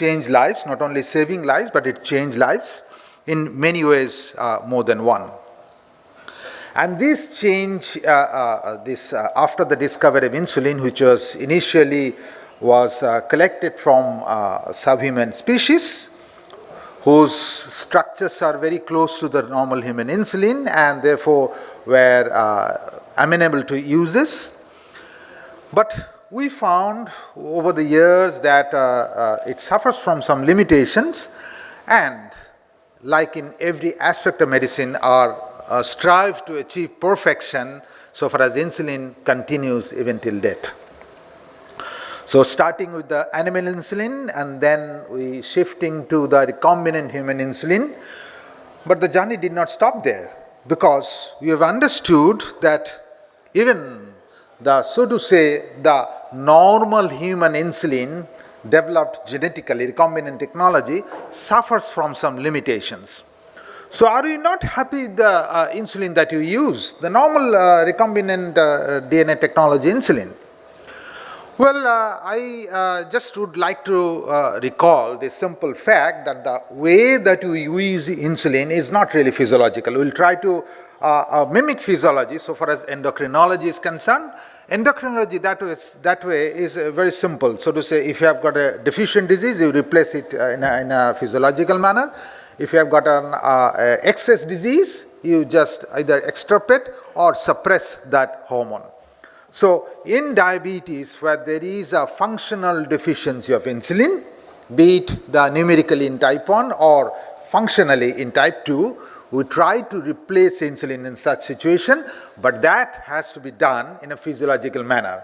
changed lives, not only saving lives, but it changed lives in many ways, more than one. And this change, after the discovery of insulin, which was initially collected from subhuman species, whose structures are very close to the normal human insulin and therefore were amenable to uses. But we found over the years that it suffers from some limitations, and like in every aspect of medicine, strive to achieve perfection so far as insulin continues even till death. So starting with the animal insulin, and then we shifting to the recombinant human insulin. But the journey did not stop there, because we have understood that even the normal human insulin developed genetically, recombinant technology, suffers from some limitations. So are you not happy with the insulin that you use, the normal recombinant DNA technology insulin? Well, I just would like to recall this simple fact that the way that we use insulin is not really physiological. We'll try to mimic physiology so far as endocrinology is concerned. Endocrinology that way is very simple. So to say, if you have got a deficient disease, you replace it in a physiological manner. If you have got an excess disease, you just either extirpate or suppress that hormone. So in diabetes, where there is a functional deficiency of insulin, be it numerically in type 1 or functionally in type 2, we try to replace insulin in such situation, but that has to be done in a physiological manner.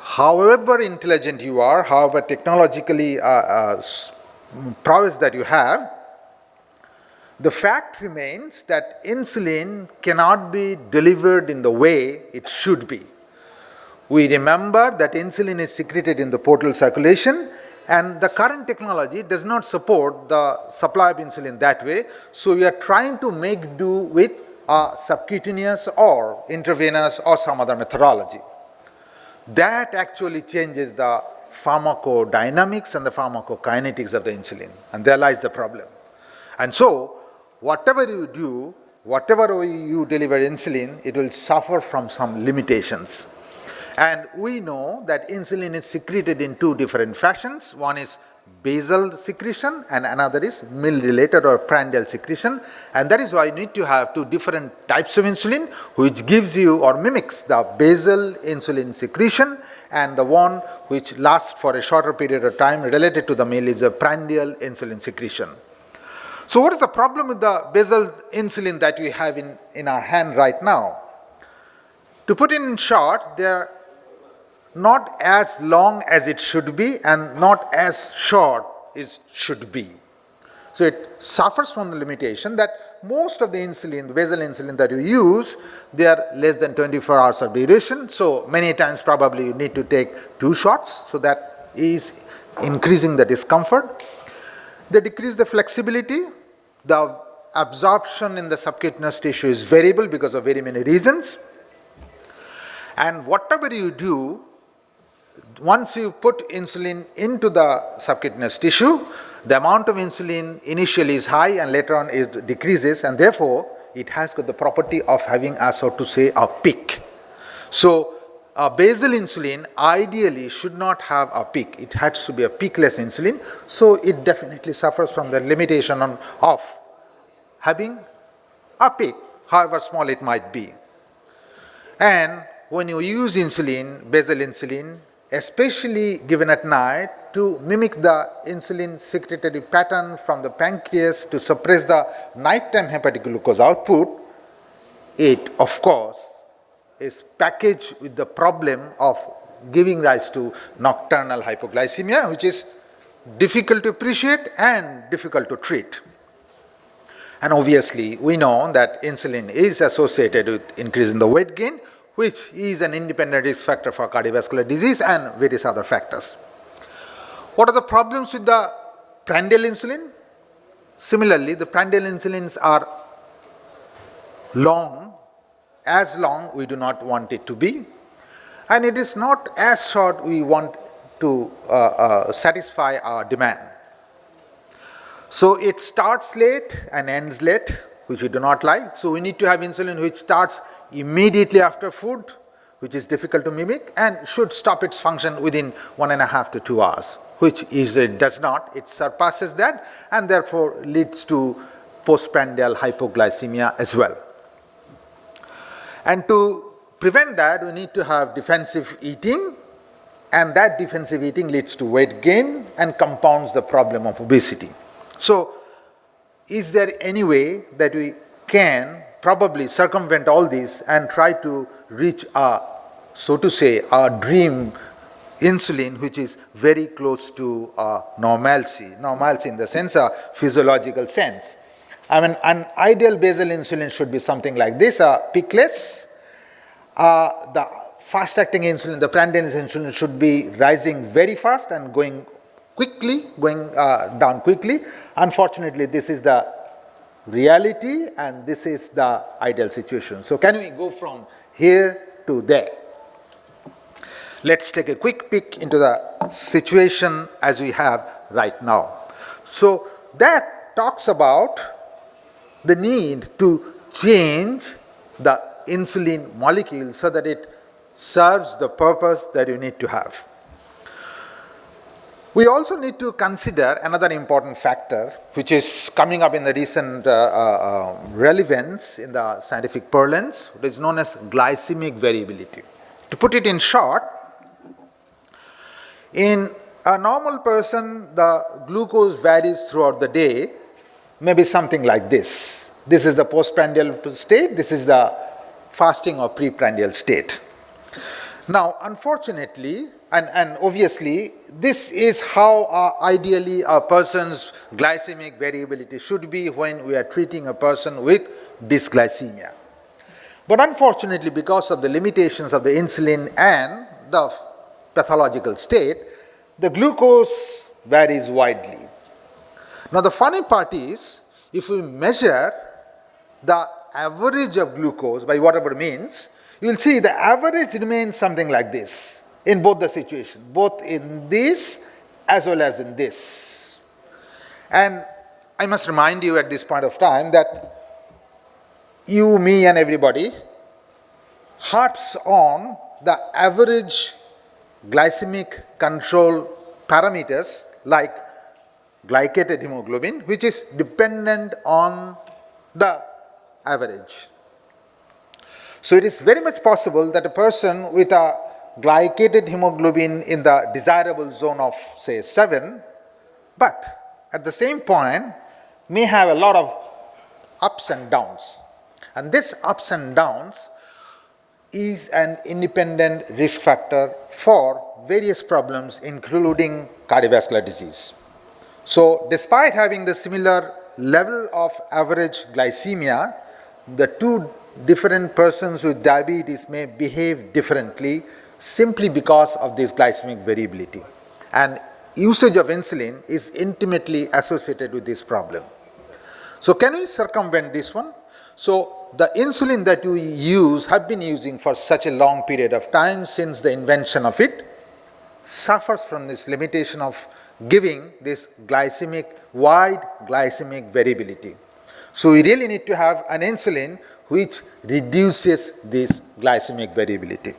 However intelligent you are, however technologically prowess that you have, the fact remains that insulin cannot be delivered in the way it should be. We remember that insulin is secreted in the portal circulation, and the current technology does not support the supply of insulin that way. So we are trying to make do with subcutaneous or intravenous or some other methodology. That actually changes the pharmacodynamics and the pharmacokinetics of the insulin, and there lies the problem. And so whatever you do, whatever way you deliver insulin, it will suffer from some limitations. And we know that insulin is secreted in two different fashions. One is basal secretion and another is mill-related or prandial secretion. And that is why you need to have two different types of insulin, which gives you or mimics the basal insulin secretion, and the one which lasts for a shorter period of time related to the mill is a prandial insulin secretion. So what is the problem with the basal insulin that we have in our hand right now? To put it in short, they are not as long as it should be and not as short as should be. So it suffers from the limitation that most of the insulin, the basal insulin that you use, they are less than 24 hours of duration. So many times probably you need to take 2 shots. So that is increasing the discomfort. They decrease the flexibility. The absorption in the subcutaneous tissue is variable because of very many reasons. And whatever you do, once you put insulin into the subcutaneous tissue, the amount of insulin initially is high and later on it decreases, and therefore it has got the property of having a, so to say, a peak. So a basal insulin ideally should not have a peak. It has to be a peakless insulin. So it definitely suffers from the limitation of having a peak, however small it might be. And when you use insulin, basal insulin, especially given at night, to mimic the insulin secretory pattern from the pancreas to suppress the nighttime hepatic glucose output, it of course is packaged with the problem of giving rise to nocturnal hypoglycemia, which is difficult to appreciate and difficult to treat. And obviously we know that insulin is associated with increase in the weight gain, which is an independent risk factor for cardiovascular disease and various other factors. What are the problems with the prandial insulin? Similarly, the prandial insulins are long, as long we do not want it to be, and it is not as short we want to satisfy our demand. So it starts late and ends late, which we do not like. So we need to have insulin which starts immediately after food, which is difficult to mimic, and should stop its function within 1.5 to 2 hours, which it does not. It surpasses that and therefore leads to postprandial hypoglycemia as well. And to prevent that, we need to have defensive eating, and that defensive eating leads to weight gain and compounds the problem of obesity. So, is there any way that we can probably circumvent all this and try to reach so to say, our dream insulin, which is very close to normalcy in the sense, a physiological sense? I mean, an ideal basal insulin should be something like this, peakless. The fast-acting insulin, the prandial insulin, should be rising very fast and going down quickly. Unfortunately, this is the reality and this is the ideal situation. So can we go from here to there? Let's take a quick peek into the situation as we have right now. So that talks about the need to change the insulin molecule so that it serves the purpose that you need to have. We also need to consider another important factor which is coming up in the recent relevance in the scientific parlance, which is known as glycemic variability. To put it in short, in a normal person, the glucose varies throughout the day, maybe something like this. This is the postprandial state, this is the fasting or preprandial state. Now, unfortunately, and obviously, this is how ideally a person's glycemic variability should be when we are treating a person with dysglycemia. But unfortunately, because of the limitations of the insulin and the pathological state, the glucose varies widely. Now, the funny part is, if we measure the average of glucose by whatever means, you will see the average remains something like this in both the situations, both in this as well as in this. And I must remind you at this point of time that you, me and everybody harps on the average glycemic control parameters like glycated hemoglobin, which is dependent on the average. So it is very much possible that a person with a glycated hemoglobin in the desirable zone of say 7, but at the same point may have a lot of ups and downs. And this ups and downs is an independent risk factor for various problems including cardiovascular disease. So despite having the similar level of average glycemia, the two different persons with diabetes may behave differently simply because of this glycemic variability. And usage of insulin is intimately associated with this problem. So can we circumvent this one? So the insulin that we use, have been using for such a long period of time since the invention of it, suffers from this limitation of giving this wide glycemic variability. So we really need to have an insulin which reduces this glycemic variability.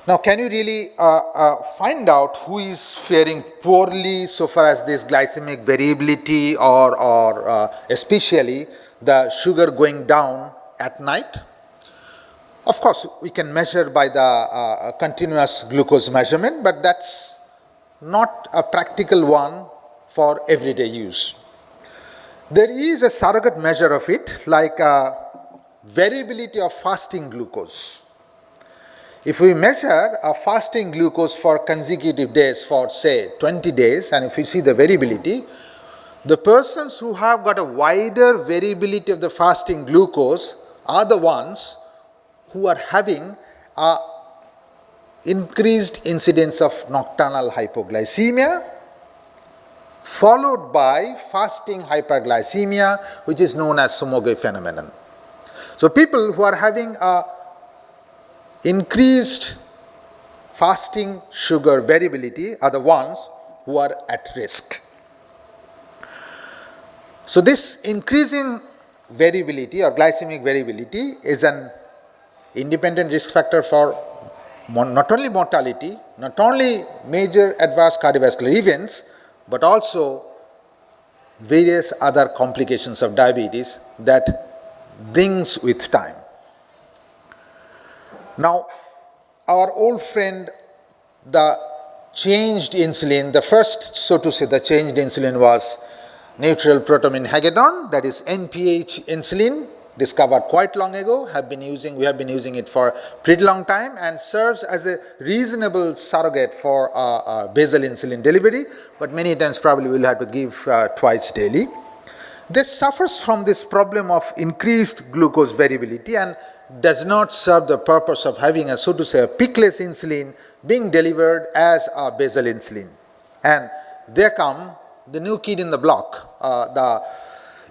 Now, can you really find out who is faring poorly so far as this glycemic variability or especially the sugar going down at night? Of course, we can measure by the continuous glucose measurement, but that's not a practical one for everyday use. There is a surrogate measure of it, like variability of fasting glucose. If we measure a fasting glucose for consecutive days for say 20 days, and if we see the variability, the persons who have got a wider variability of the fasting glucose are the ones who are having a increased incidence of nocturnal hypoglycemia, followed by fasting hyperglycemia, which is known as Somogyi phenomenon. So people who are having a increased fasting sugar variability are the ones who are at risk. So this increasing variability or glycemic variability is an independent risk factor for not only mortality, not only major adverse cardiovascular events, but also various other complications of diabetes that brings with time. Now, our old friend, the changed insulin, the first, so to say, the changed insulin was neutral protamine hagedorn, that is NPH insulin, discovered quite long ago, we have been using it for pretty long time, and serves as a reasonable surrogate for basal insulin delivery, but many times probably we'll have to give twice daily. This suffers from this problem of increased glucose variability and does not serve the purpose of having a, so to say, a peakless insulin being delivered as a basal insulin. And there come the new kid in the block, the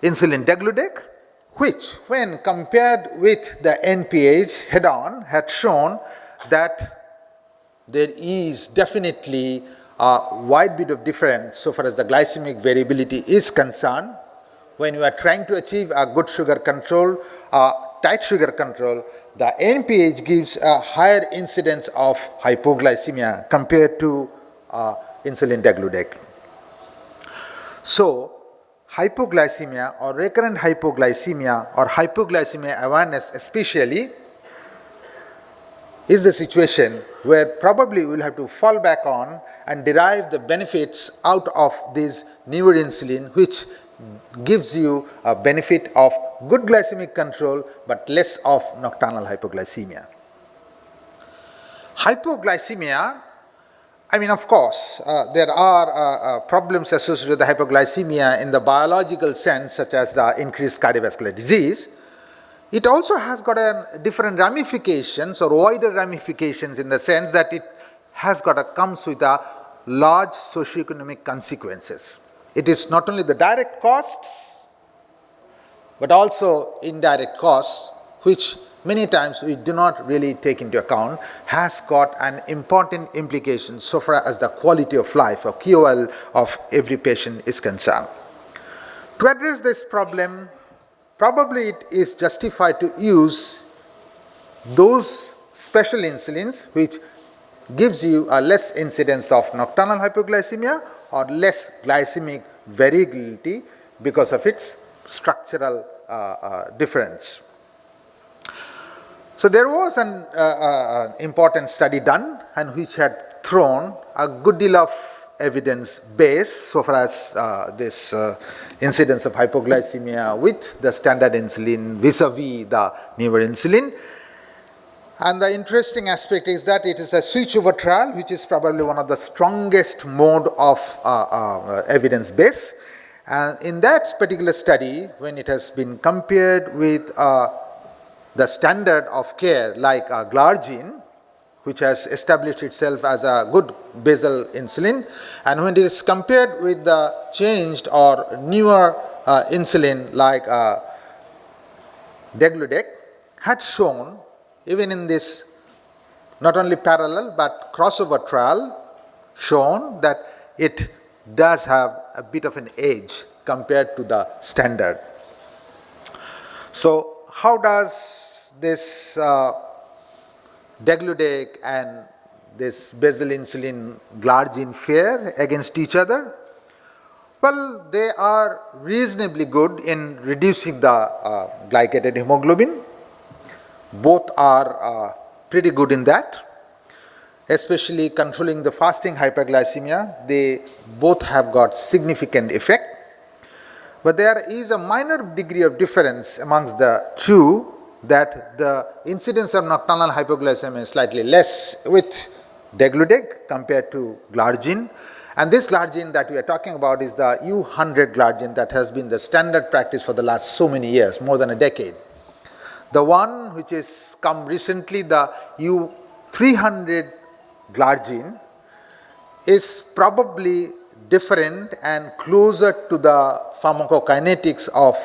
insulin degludec, which when compared with the NPH head-on had shown that there is definitely a wide bit of difference so far as the glycemic variability is concerned. When you are trying to achieve a good sugar control, tight sugar control, the NPH gives a higher incidence of hypoglycemia compared to insulin degludec. So, hypoglycemia or recurrent hypoglycemia or hypoglycemia awareness especially is the situation where probably we will have to fall back on and derive the benefits out of this newer insulin, which gives you a benefit of good glycemic control but less of nocturnal hypoglycemia. Hypoglycemia, I mean, of course, there are problems associated with the hypoglycemia in the biological sense, such as the increased cardiovascular disease. It also has got a different ramifications or wider ramifications in the sense that it has comes with a large socioeconomic consequences. It is not only the direct costs, but also indirect costs, which many times we do not really take into account, has got an important implication so far as the quality of life or QOL of every patient is concerned. To address this problem, probably it is justified to use those special insulins which gives you a less incidence of nocturnal hypoglycemia or less glycemic variability because of its structural difference. So there was an important study done and which had thrown a good deal of evidence base so far as this incidence of hypoglycemia with the standard insulin vis-a-vis the newer insulin. And the interesting aspect is that it is a switchover trial, which is probably one of the strongest mode of evidence base. And in that particular study, when it has been compared with the standard of care like glargine, which has established itself as a good basal insulin, and when it is compared with the changed or newer insulin like degludec, had shown even in this not only parallel but crossover trial shown that it does have a bit of an edge compared to the standard. So how does this degludec and this basal insulin glargine fare against each other? Well, they are reasonably good in reducing the glycated hemoglobin. Both are pretty good in that, especially controlling the fasting hyperglycemia. They both have got significant effect. But there is a minor degree of difference amongst the two, that the incidence of nocturnal hypoglycemia is slightly less with degludec compared to glargine. And this glargine that we are talking about is the U100 glargine that has been the standard practice for the last so many years, more than a decade. The one which has come recently, the U300 glargine, is probably different and closer to the pharmacokinetics of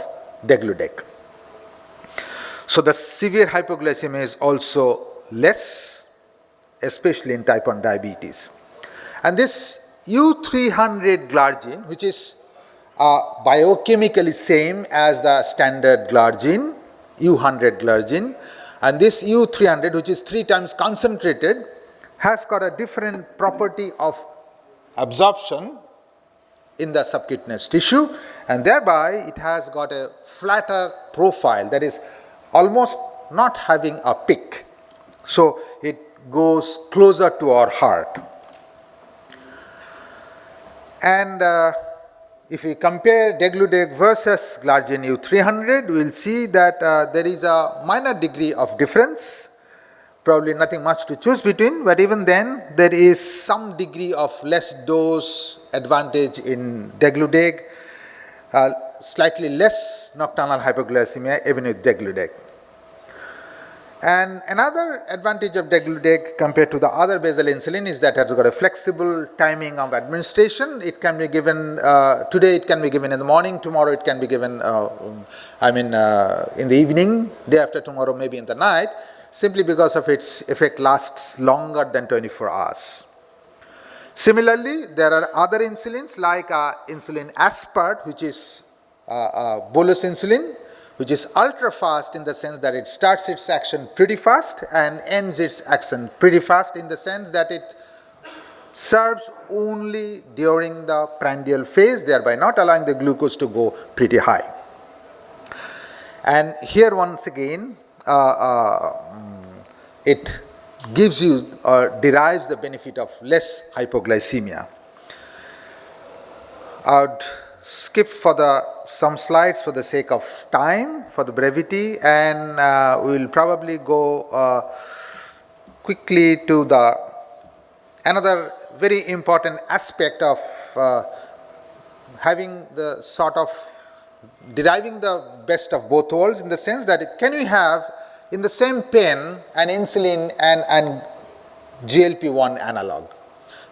degludec. So the severe hypoglycemia is also less, especially in type 1 diabetes. And this U300 glargine, which is biochemically same as the standard glargine, U100 glargine, and this U300, which is 3 times concentrated, has got a different property of absorption in the subcutaneous tissue, and thereby it has got a flatter profile, that is almost not having a peak. So it goes closer to our heart. And if we compare degludec versus glargine U300, we will see that there is a minor degree of difference, probably nothing much to choose between, but even then there is some degree of less dose advantage in degludec, slightly less nocturnal hypoglycemia even with degludec. And another advantage of degludec compared to the other basal insulin is that it has got a flexible timing of administration. It can be given, today it can be given in the morning, tomorrow it can be given in the evening, day after tomorrow maybe in the night, simply because of its effect lasts longer than 24 hours. Similarly, there are other insulins like insulin aspart, which is bolus insulin, which is ultra fast in the sense that it starts its action pretty fast and ends its action pretty fast, in the sense that it serves only during the prandial phase, thereby not allowing the glucose to go pretty high. And here once again, it gives you or derives the benefit of less hypoglycemia. I would skip for some slides for the sake of time, for the brevity, and we will probably go quickly to another very important aspect of having the sort of deriving the best of both worlds, in the sense that can we have in the same pen an insulin and GLP-1 analog.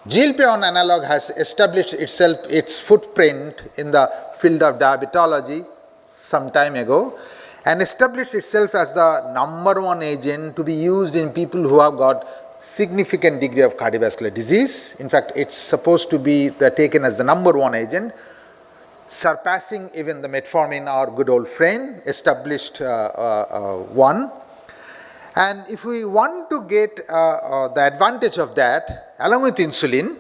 GLP-1 analog has established its footprint in the field of diabetology some time ago and established itself as the number one agent to be used in people who have got significant degree of cardiovascular disease. In fact, it's supposed to be taken as the number one agent, surpassing even the metformin, our good old friend, established one. And if we want to get the advantage of that, along with insulin,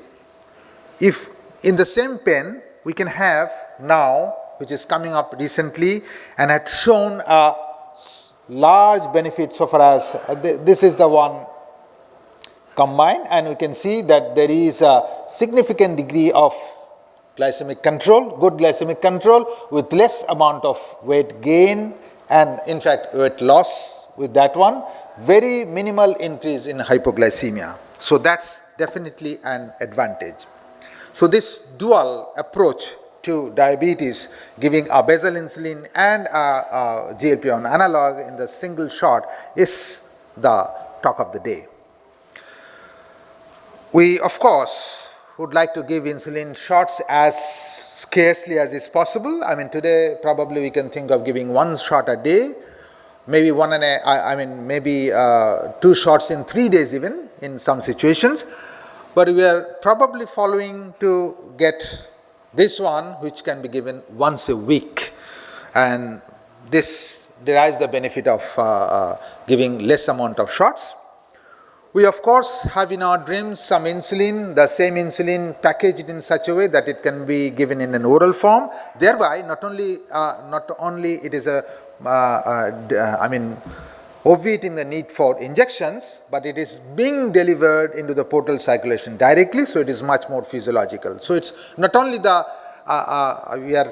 if in the same pen we can have now, which is coming up recently and had shown a large benefit so far as this is the one combined, and we can see that there is a significant degree of glycemic control, good glycemic control with less amount of weight gain and in fact weight loss with that one, very minimal increase in hypoglycemia. So that's definitely an advantage. So this dual approach to diabetes, giving a basal insulin and a GLP-1 analog in the single shot, is the talk of the day. We of course would like to give insulin shots as scarcely as is possible. I mean, today probably we can think of giving 1 shot a day, maybe maybe 2 shots in 3 days even in some situations. But we are probably following to get this one, which can be given once a week, and this derives the benefit of giving less amount of shots. We of course have in our dreams some insulin, the same insulin packaged in such a way that it can be given in an oral form, thereby not only it is obviating the need for injections, but it is being delivered into the portal circulation directly, so it is much more physiological. So it's not only we are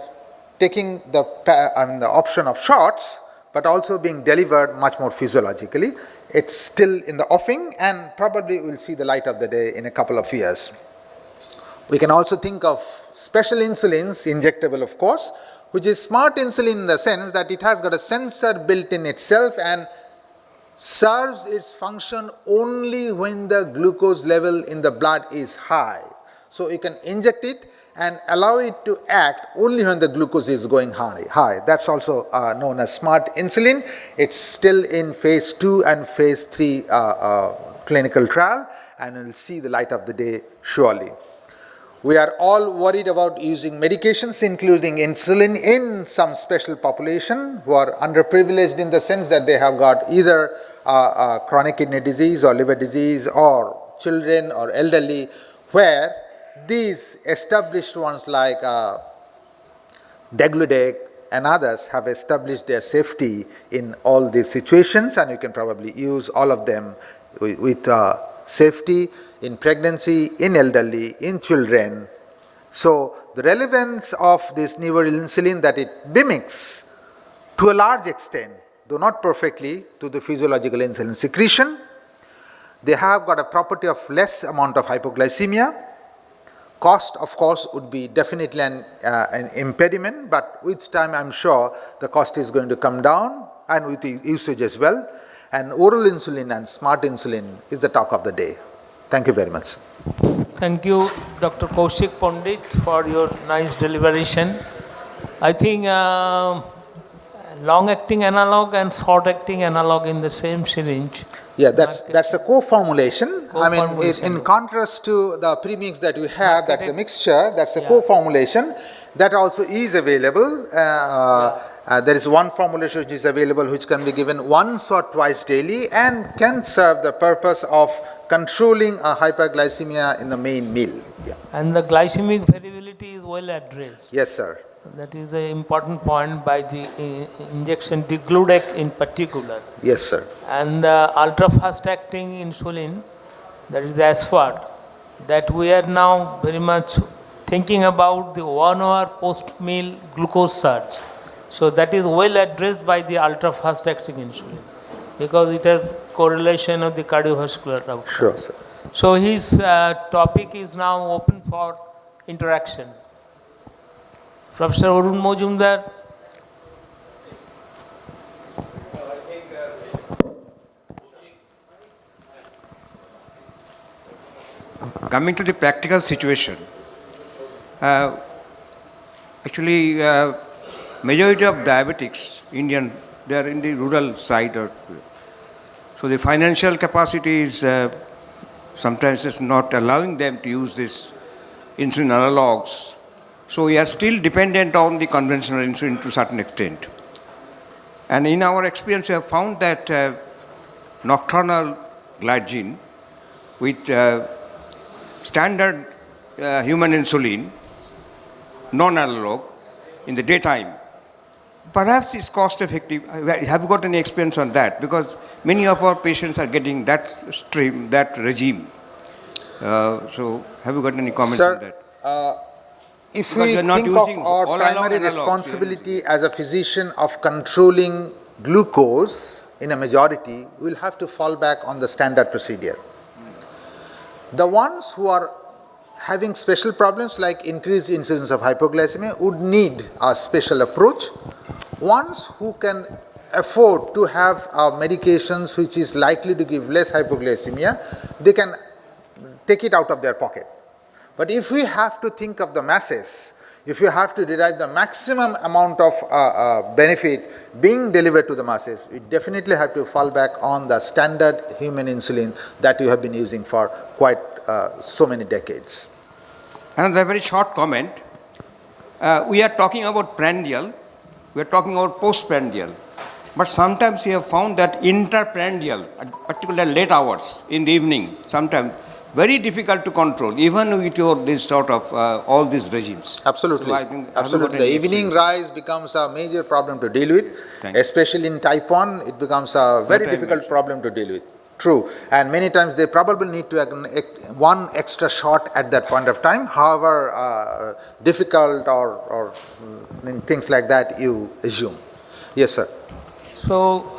taking the option of shots, but also being delivered much more physiologically. It's still in the offing and probably will see the light of the day in a couple of years. We can also think of special insulins, injectable of course, which is smart insulin in the sense that it has got a sensor built in itself and serves its function only when the glucose level in the blood is high. So you can inject it and allow it to act only when the glucose is going high. That's also known as smart insulin. It's still in phase 2 and phase 3 clinical trial, and will see the light of the day surely. We are all worried about using medications, including insulin, in some special population who are underprivileged in the sense that they have got either chronic kidney disease or liver disease, or children or elderly, where these established ones like Degludec and others have established their safety in all these situations, and you can probably use all of them with safety in pregnancy, in elderly, in children. So the relevance of this newer insulin, that it mimics to a large extent, though not perfectly, to the physiological insulin secretion. They have got a property of less amount of hypoglycemia. Cost, of course, would be definitely an impediment, but with time I'm sure the cost is going to come down, and with the usage as well. And oral insulin and smart insulin is the talk of the day. Thank you very much. Thank you, Dr. Kaushik Pandit, for your nice deliberation. I think long-acting analog and short-acting analog in the same syringe. Yeah, that's a co-formulation. I mean, in contrast to the premix that we have, that's a mixture, that's a co-formulation. That also is available. There is one formulation which is available which can be given once or twice daily and can serve the purpose of controlling a hyperglycemia in the main meal. Yeah. And the glycemic variability is well addressed. Yes, sir. That is an important point by the injection Degludec in particular. Yes, sir. And the ultra-fast acting insulin, that is the aspart, that we are now very much thinking about the 1 hour post-meal glucose surge. So that is well addressed by the ultra-fast acting insulin, because it has correlation of the cardiovascular outcome. Sure, sir. So his topic is now open for interaction. Professor Arun Mojumdar. Coming to the practical situation, actually, majority of diabetics, Indian, they are in the rural side. So the financial capacity is sometimes is not allowing them to use this insulin analogs. So we are still dependent on the conventional insulin to a certain extent. And in our experience, we have found that nocturnal glargine with standard human insulin, non-analog, in the daytime, perhaps is cost effective. Have you got any experience on that? Because many of our patients are getting that stream, that regime. So have you got any comments on that? If we think of our primary responsibility as a physician of controlling glucose in a majority, we will have to fall back on the standard procedure. The ones who are having special problems like increased incidence of hypoglycemia would need a special approach. Ones who can afford to have medications which is likely to give less hypoglycemia, they can take it out of their pocket. But if we have to think of the masses, if you have to derive the maximum amount of benefit being delivered to the masses, we definitely have to fall back on the standard human insulin that you have been using for quite so many decades. Another very short comment. We are talking about prandial, we are talking about postprandial. But sometimes we have found that interprandial, particularly late hours in the evening, sometimes very difficult to control, even with your this sort of all these regimes. Absolutely. So I think absolutely. The evening rise becomes a major problem to deal with, especially in type 1, it becomes a very difficult problem to deal with. True. And many times they probably need to one extra shot at that point of time, however difficult or things like that you assume. Yes, sir. So,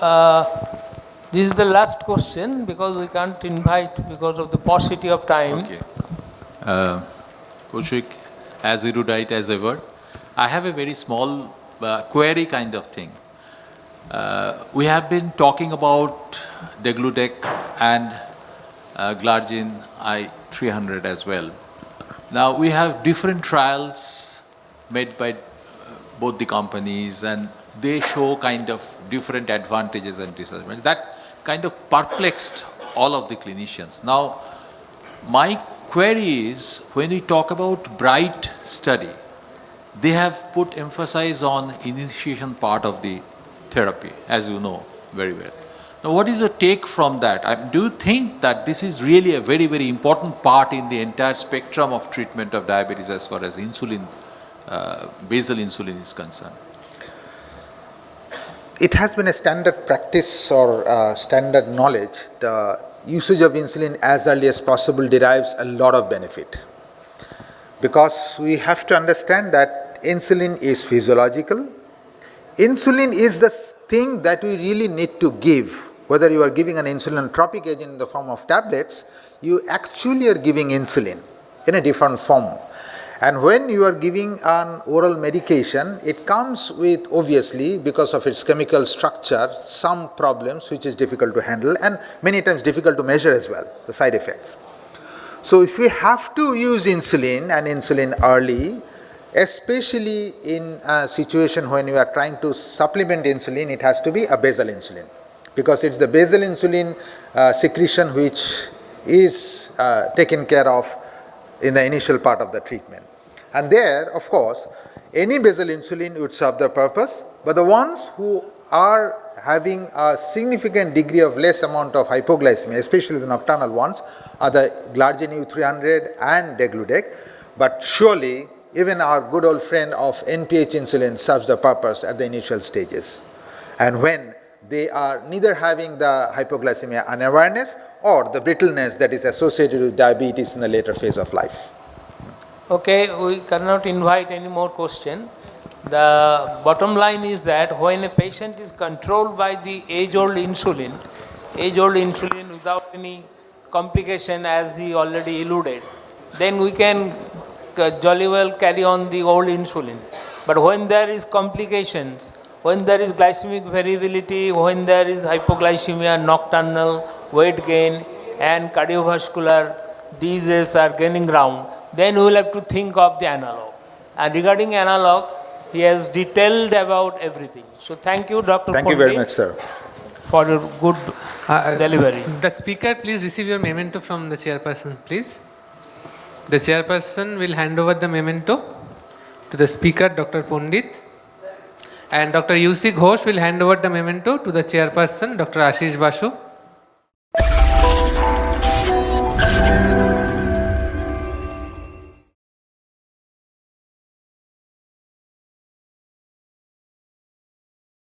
this is the last question because we can't invite because of the paucity of time. Okay. Kaushik, as erudite as ever, I have a very small query kind of thing. We have been talking about Degludec and Glargine I300 as well. Now we have different trials made by both the companies, and they show kind of different advantages and disadvantages. That kind of perplexed all of the clinicians. Now, My query is, when we talk about BRIGHT study, they have put emphasis on initiation part of the therapy, as you know very well. Now, what is your take from that? Do you think that this is really a very, very important part in the entire spectrum of treatment of diabetes as far as insulin, basal insulin is concerned? It has been a standard practice or standard knowledge. The usage of insulin as early as possible derives a lot of benefit. Because we have to understand that insulin is physiological. Insulin is the thing that we really need to give. Whether you are giving an insulinotropic agent in the form of tablets, you actually are giving insulin in a different form. And when you are giving an oral medication, it comes with, obviously, because of its chemical structure, some problems which is difficult to handle and many times difficult to measure as well, the side effects. So if we have to use insulin and insulin early, especially in a situation when you are trying to supplement insulin, it has to be a basal insulin. Because it's the basal insulin secretion which is taken care of in the initial part of the treatment. And there, of course, any basal insulin would serve the purpose, but the ones who are having a significant degree of less amount of hypoglycemia, especially the nocturnal ones, are the Glargine U300 and Degludec. But surely, even our good old friend of NPH insulin serves the purpose at the initial stages. And when they are neither having the hypoglycemia unawareness or the brittleness that is associated with diabetes in the later phase of life. Okay, we cannot invite any more question. The bottom line is that when a patient is controlled by the age-old insulin without any complication, as he already alluded, then we can jolly well carry on the old insulin. But when there is complications, when there is glycemic variability, when there is hypoglycemia, nocturnal, weight gain, and cardiovascular diseases are gaining ground, then we will have to think of the analog. And regarding analog, he has detailed about everything. So thank you, Dr. Thank you very much, sir. For your good delivery. The speaker, please receive your memento from the chairperson, please. The chairperson will hand over the memento to the speaker, Dr. Pandit. And Dr. Yusik Ghosh will hand over the memento to the chairperson, Dr. Ashish Basu.